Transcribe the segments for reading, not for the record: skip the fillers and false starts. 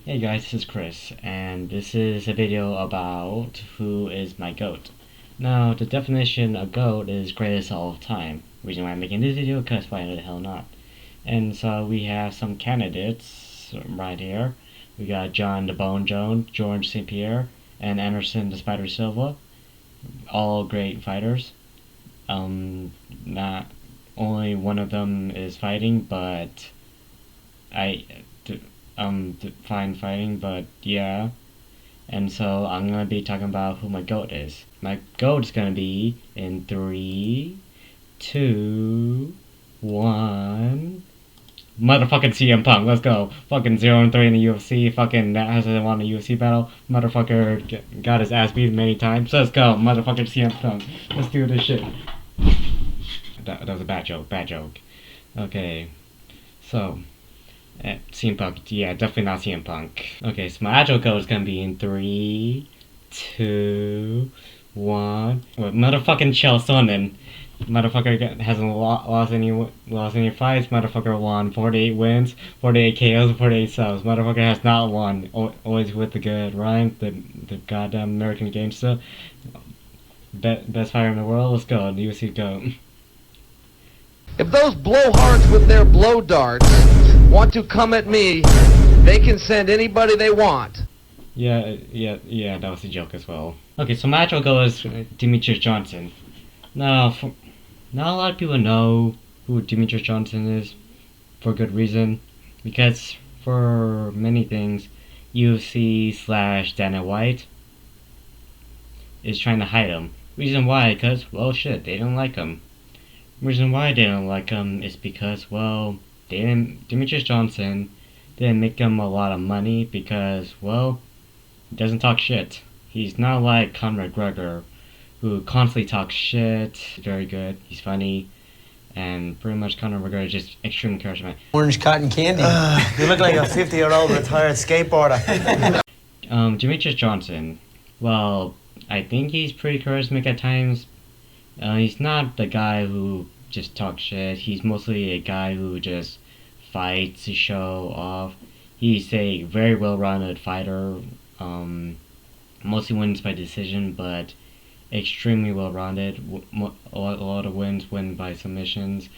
Hey guys, this is Chris, and this is a video about who is my GOAT. Now, the definition of GOAT is greatest of all time. Reason why I'm making this video, because why the hell not? And so we have some candidates right here. We got John the Bone Jones, George St. Pierre, and Anderson the Spider Silva. All great fighters. Not only one of them is fighting, but fine fighting, but yeah. And so I'm gonna be talking about who my GOAT is. My GOAT is gonna be in 3, 2, 1. Motherfucking CM Punk, let's go. Fucking 0-3 in the UFC. Fucking that hasn't won a UFC battle. Motherfucker got his ass beat many times. Let's go, motherfucking CM Punk. Let's do this shit. That was a bad joke. Bad joke. Okay, so. CM Punk, yeah, definitely not CM Punk. Okay, so my actual code is gonna be in 3, 2, 1. Well, motherfucking Chael Sonnen. Motherfucker hasn't lost any fights. Motherfucker won 48 wins, 48 KOs, 48 subs. Motherfucker has not won. Always with the good rhyme, the goddamn American gangster. Best fighter in the world. Let's go. The UFC go. If those blowhards with their blow darts want to come at me, they can send anybody they want. Yeah, that was a joke as well. Okay, so my actual goal is Demetrius Johnson. Now, not a lot of people know who Demetrius Johnson is, for good reason. Because, for many things, UFC / Dana White is trying to hide him. Reason why, because, well, shit, they don't like him. Reason why they don't like him is because, well, Demetrius Johnson didn't make him a lot of money because, well, he doesn't talk shit. He's not like Conor McGregor, who constantly talks shit. Very good. He's funny. And pretty much Conor McGregor is just extremely charismatic. Orange cotton candy. You look like a 50-year-old retired skateboarder. Demetrius Johnson, well, I think he's pretty charismatic at times. He's not the guy who just talks shit. He's mostly a guy who just fights to show off. He's a very well-rounded fighter. Mostly wins by decision, but extremely well-rounded. A lot of wins win by submissions,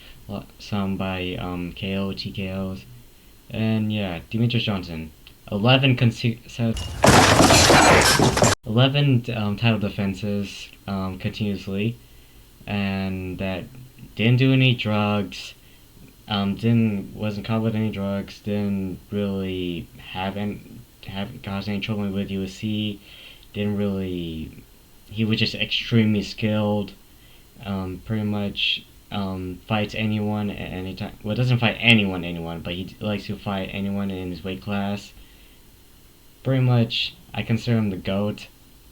some by KO, TKOs. And yeah, Demetrius Johnson. 11 title defenses continuously. And that didn't do any drugs, wasn't caught with any drugs, didn't really have caused any trouble with UFC, he was just extremely skilled, pretty much fights anyone at any time. Well, doesn't fight anyone, but he likes to fight anyone in his weight class. Pretty much, I consider him the GOAT.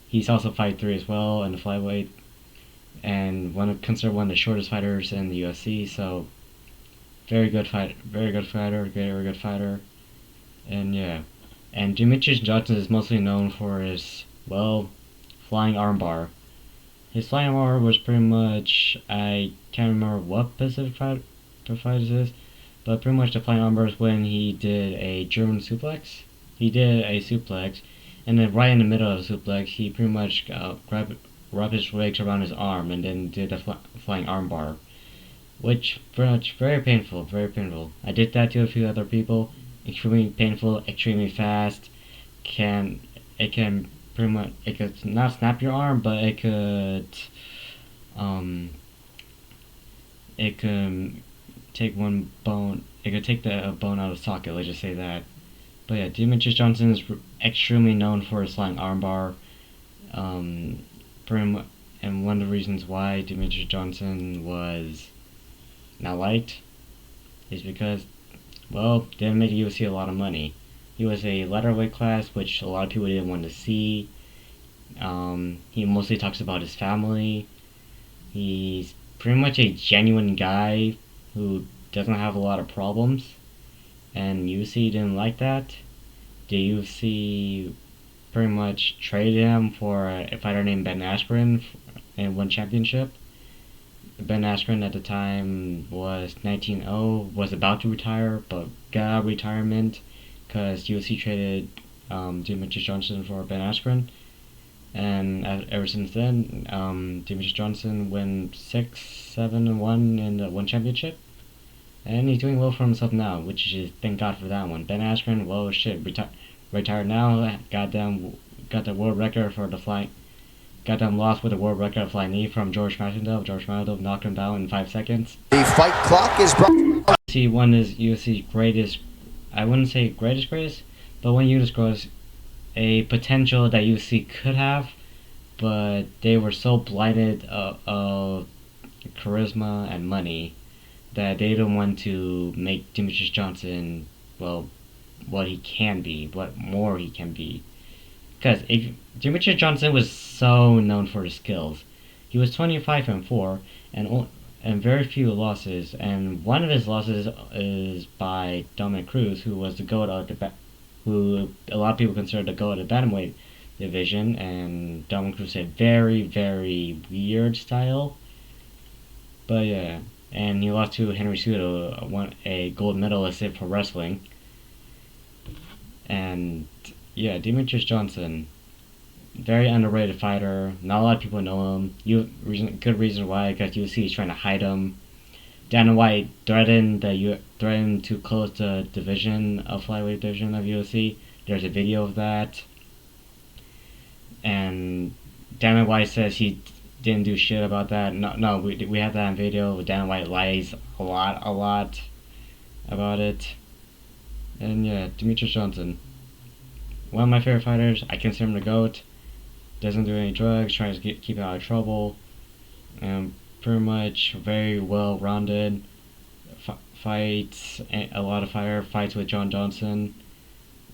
He's also fight 3 as well in the flyweight. And considered one of the shortest fighters in the UFC, so very good fighter, very good fighter, and yeah. And Demetrius Johnson is mostly known for his, well, flying armbar. His flying armbar was pretty much, I can't remember what specific fight this is, but pretty much the flying armbar is when he did a German suplex. He did a suplex, and then right in the middle of the suplex, he pretty much wrapped his legs around his arm and then did a flying armbar, which very painful. I did that to a few other people. Extremely painful, extremely fast. It could not snap your arm, but it could take one bone. It could take the bone out of socket. Let's just say that. But yeah, Demetrius Johnson is extremely known for his flying armbar. And one of the reasons why Demetrius Johnson was not liked is because, well, didn't make the UFC a lot of money. He was a lighter weight class, which a lot of people didn't want to see. He mostly talks about his family. He's pretty much a genuine guy who doesn't have a lot of problems, and UFC didn't like that. The UFC pretty much traded him for a fighter named Ben Askren and won championship. Ben Askren at the time was 19-0, was about to retire, but got out of retirement because UFC traded Demetrius Johnson for Ben Askren. And ever since then, Demetrius Johnson went 6-7-1 in the one championship, and he's doing well for himself now, which is thank God for that one. Ben Askren, well shit, retired now. Got the world record for the flying. Got them lost with the world record of flying knee from George Masvidal. George Masvidal knocked him down in 5 seconds. The fight clock is brought. UFC one is UFC's greatest. I wouldn't say greatest, but when you disclose a potential that UFC could have, but they were so blinded of charisma and money that they don't want to make Demetrius Johnson, well, what he can be, what more he can be. Because if Demetrius Johnson was so known for his skills, he was 25-4 and very few losses, and one of his losses is by Dominic Cruz, who was the GOAT of who a lot of people consider the GOAT of the bantamweight division, and Dominic Cruz had very, very weird style. But yeah, and he lost to Henry Cejudo, a gold medalist in pro wrestling. And yeah, Demetrius Johnson, very underrated fighter. Not a lot of people know him. Good reason why, because UFC is trying to hide him. Dana White threatened to close the division of flyweight division of UFC. There's a video of that, and Dana White says he didn't do shit about that. No, we have that on video. Dana White lies a lot about it. And yeah, Demetrius Johnson, one of my favorite fighters. I consider him the GOAT. Doesn't do any drugs. Tries to keep out of trouble. And pretty much very well-rounded. Fights a lot of fire. Fights with John Johnson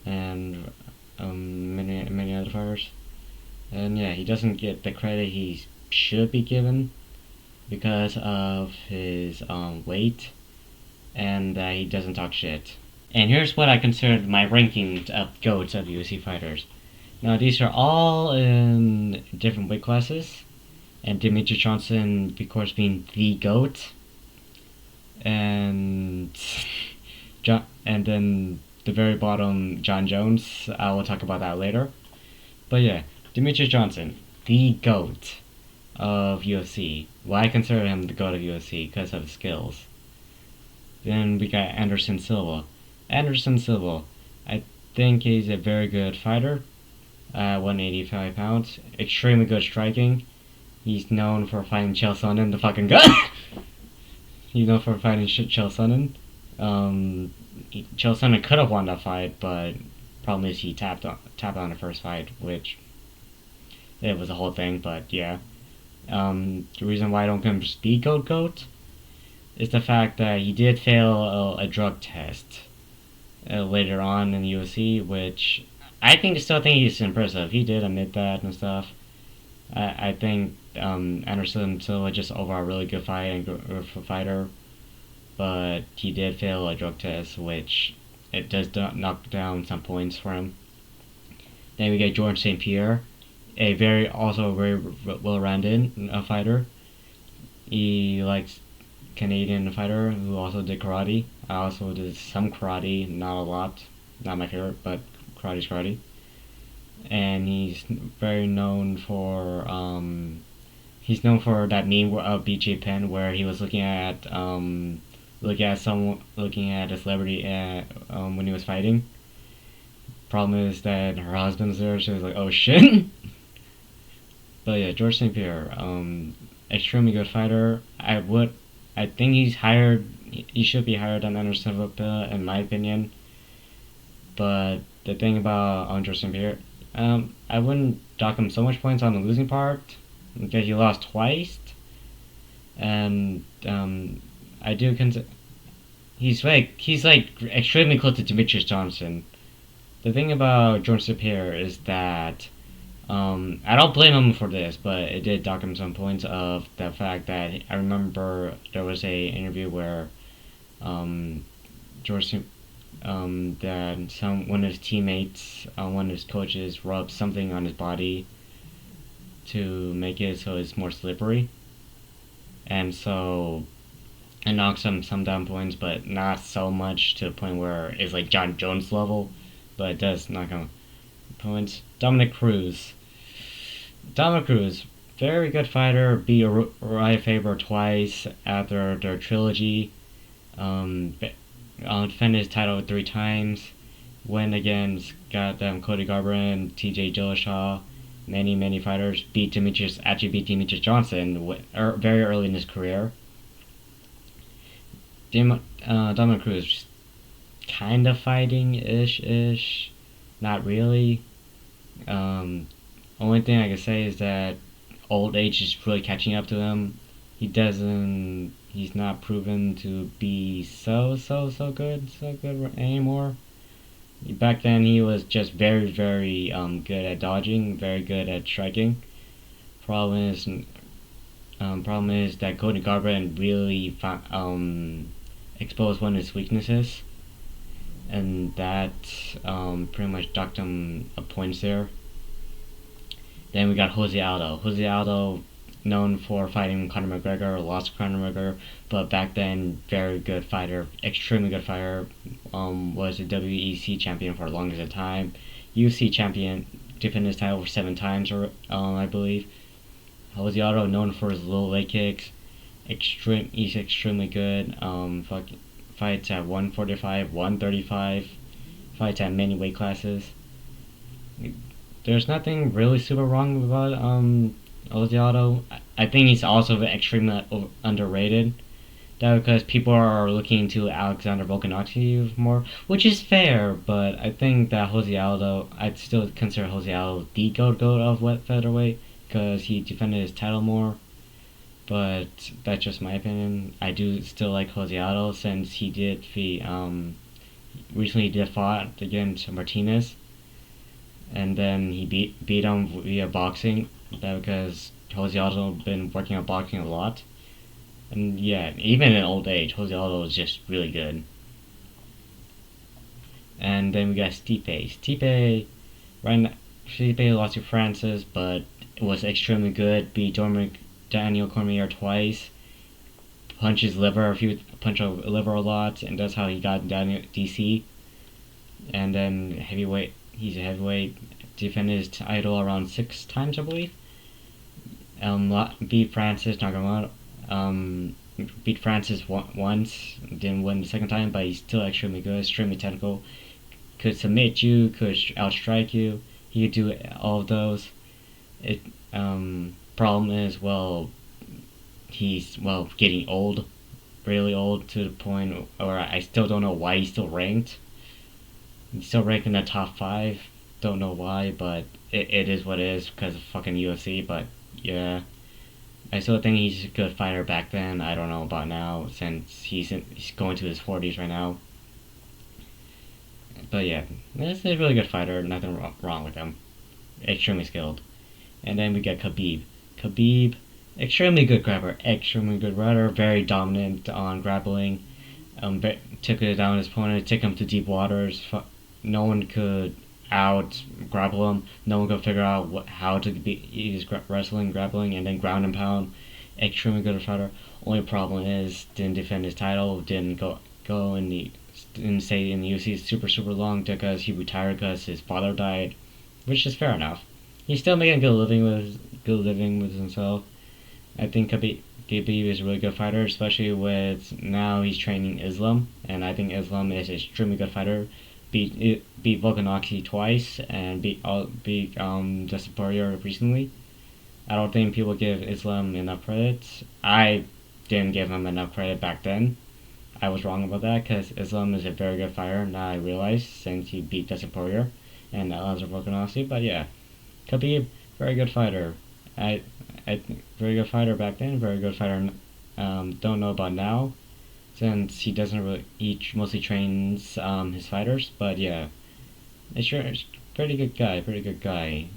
and many other fighters. And yeah, he doesn't get the credit he should be given because of his weight, and that he doesn't talk shit. And here's what I consider my rankings of GOATs of UFC fighters. Now these are all in different weight classes, and Demetrius Johnson, of course, being the GOAT, and then the very bottom, John Jones. I will talk about that later. But yeah, Demetrius Johnson, the GOAT of UFC. Well, I consider him the GOAT of UFC because of his skills. Then we got Anderson Silva. Anderson Silva, I think he's a very good fighter. 185 pounds. Extremely good striking. He's known for fighting Chael Sonnen, the fucking gun. He's known for fighting Chael Sonnen. Chael Sonnen could have won that fight, but problem is he tapped on the first fight, which it was a whole thing. But yeah, the reason why I don't consider him the GOAT is the fact that he did fail a drug test later on in the UFC, which I still think he's impressive. He did admit that and stuff. I think Anderson Silva just overall really good fighter, but he did fail a drug test, which it does knock down some points for him. Then we get George St. Pierre, a very well-rounded fighter. He likes Canadian fighter who also did karate. I also did some karate, not a lot, not my favorite, but karate's karate. And he's very known for that meme of BJ Penn where he was looking at a celebrity when he was fighting. Problem is that her husband's there, so he was like, oh shit. But yeah, George St. Pierre, extremely good fighter. I think he should be higher than Anderson Silva in my opinion. But the thing about George St. Pierre, I wouldn't dock him so much points on the losing part because he lost twice, and I do consider he's like extremely close to Demetrius Johnson. The thing about George St. Pierre is that I don't blame him for this, but it did dock him some points of the fact that I remember there was a interview where that one of his teammates, one of his coaches, rubbed something on his body to make it so it's more slippery, and so it knocks him some down points, but not so much to the point where it's like John Jones level, but it does knock him. opponents. Dominic Cruz. Dominic Cruz, very good fighter. Beat Uriah Faber twice after their trilogy. Defended his title 3 times. Win against Cody Garbrandt, T.J. Dillashaw, many fighters. Beat Demetrius Johnson very early in his career. Dominic Cruz, kind of fighting ish, not really. Only thing I can say is that old age is really catching up to him. He's not proven to be so good anymore. Back then he was just very good at dodging, very good at striking. Problem is that Cody Garbrandt really exposed one of his weaknesses, and that pretty much docked him points there. Then we got Jose Aldo. Jose Aldo, known for fighting Conor McGregor, lost to Conor McGregor, but back then, very good fighter, extremely good fighter. Was a WEC champion for the longest time, UFC champion, defended his title for 7 times, I believe. Jose Aldo, known for his low leg kicks, he's extremely good. Fights at 145, 135, fights at many weight classes. There's nothing really super wrong about Jose Aldo. I think he's also extremely underrated. That because people are looking to Alexander Volkanovski more, which is fair, but I think that I'd still consider Jose Aldo the GOAT of wet featherweight because he defended his title more. But that's just my opinion. I do still like Jose Aldo since he did recently did fought against Martinez, and then he beat him via boxing. That because Jose Aldo been working on boxing a lot, and yeah, even in old age, Jose Aldo is just really good. And then we got Stipe. Stipe lost to Francis, but it was extremely good. Beat Daniel Cormier twice. Punch a liver a lot, and that's how he got down DC. And then heavyweight, he's a heavyweight. Defended his title around 6 times, I believe. Beat Francis Nagano. Beat Francis once, didn't win the second time, but he's still extremely good, extremely technical. Could submit you, could outstrike you. He could do all of those. Problem is, he's getting old, really old, to the point where I still don't know why he's still ranked. He's still ranked in the top 5. Don't know why, but it is what it is because of fucking UFC. But yeah, I still think he's a good fighter back then. I don't know about now since he's going to his 40s right now. But yeah, this is a really good fighter. Nothing wrong with him. Extremely skilled. And then we got Khabib. Khabib, extremely good grabber, extremely good rider, very dominant on grappling. Took it down his opponent, took him to deep waters. No one could out grapple him. No one could figure out how to use wrestling, grappling, and then ground and pound. Extremely good fighter. Only problem is didn't defend his title. Didn't didn't stay in the UFC super long because he retired because his father died, which is fair enough. He's still making a good living with himself. I think Khabib is a really good fighter, especially with now he's training Islam, and I think Islam is an extremely good fighter. Beat Volkanovski twice and beat Dustin Poirier recently. I don't think people give Islam enough credit. I didn't give him enough credit back then. I was wrong about that because Islam is a very good fighter. Now I realize since he beat Dustin Poirier and Alexander Volkanovski. But yeah, Khabib, very good fighter. Very good fighter back then. Very good fighter. Don't know about now, since he doesn't really. He mostly trains his fighters. But yeah, it's pretty good guy. Pretty good guy.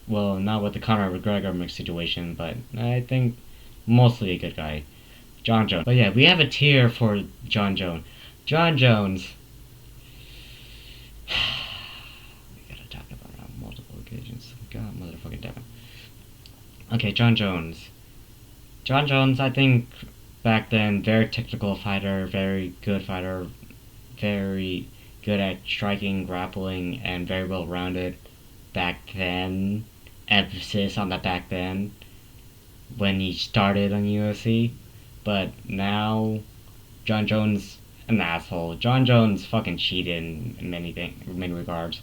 Well, not with the Conor McGregor mixed situation, but I think mostly a good guy. John Jones. But yeah, we have a tier for John Jones. John Jones. We gotta talk about it on multiple occasions. God, motherfucking damn it. Okay, John Jones. John Jones, I think back then, very technical fighter, very good fighter, very good at striking, grappling, and very well rounded back then. Emphasis on the back then when he started on UFC. But now, John Jones, an asshole. John Jones fucking cheated in many regards.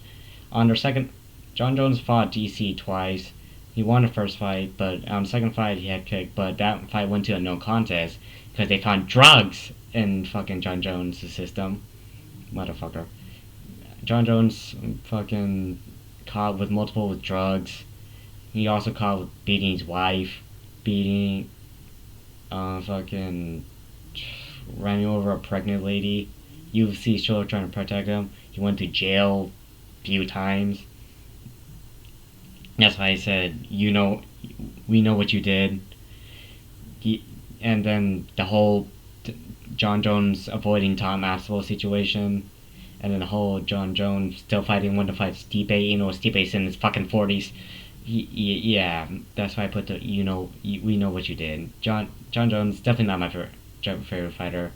On their second, John Jones fought DC twice. He won the first fight, but on the second fight he had kicked. But that fight went to a no contest because they found drugs in fucking John Jones' system. Motherfucker. John Jones fucking caught with multiple drugs. He also caught with beating his wife, beating, fucking running over a pregnant lady. UFC still trying to protect him. He went to jail a few times. That's why I said, we know what you did. And then the whole John Jones avoiding Tom Aspinall situation, and then the whole John Jones still fighting one to fight Stipe. Stipe's in his fucking 40s. Yeah, that's why I put the we know what you did. John Jones definitely not my favorite fighter.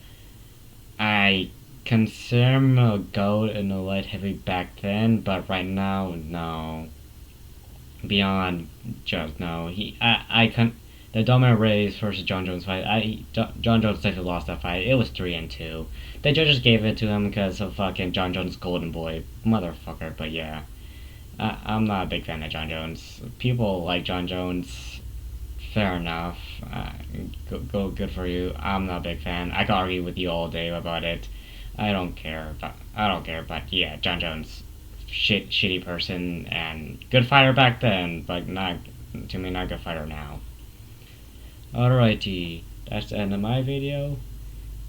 I consider him a GOAT in the light heavy back then, but right now, no. Beyond just no. The Dominic Reyes versus John Jones fight. John Jones definitely lost that fight. It was 3-2. The judges gave it to him because of fucking John Jones' golden boy, motherfucker. But yeah, I'm not a big fan of John Jones. People like John Jones. Fair enough. Go good for you. I'm not a big fan. I can argue with you all day about it. I don't care. But yeah, John Jones, shitty person and good fighter back then, but not good fighter now. Alrighty, that's the end of my video,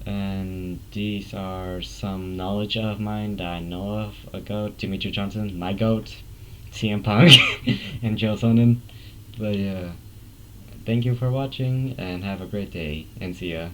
and these are some knowledge of mine that I know of a GOAT, Demetrius Johnson, my GOAT, CM Punk, and Joe Sonnen. But yeah, thank you for watching, and have a great day, and see ya.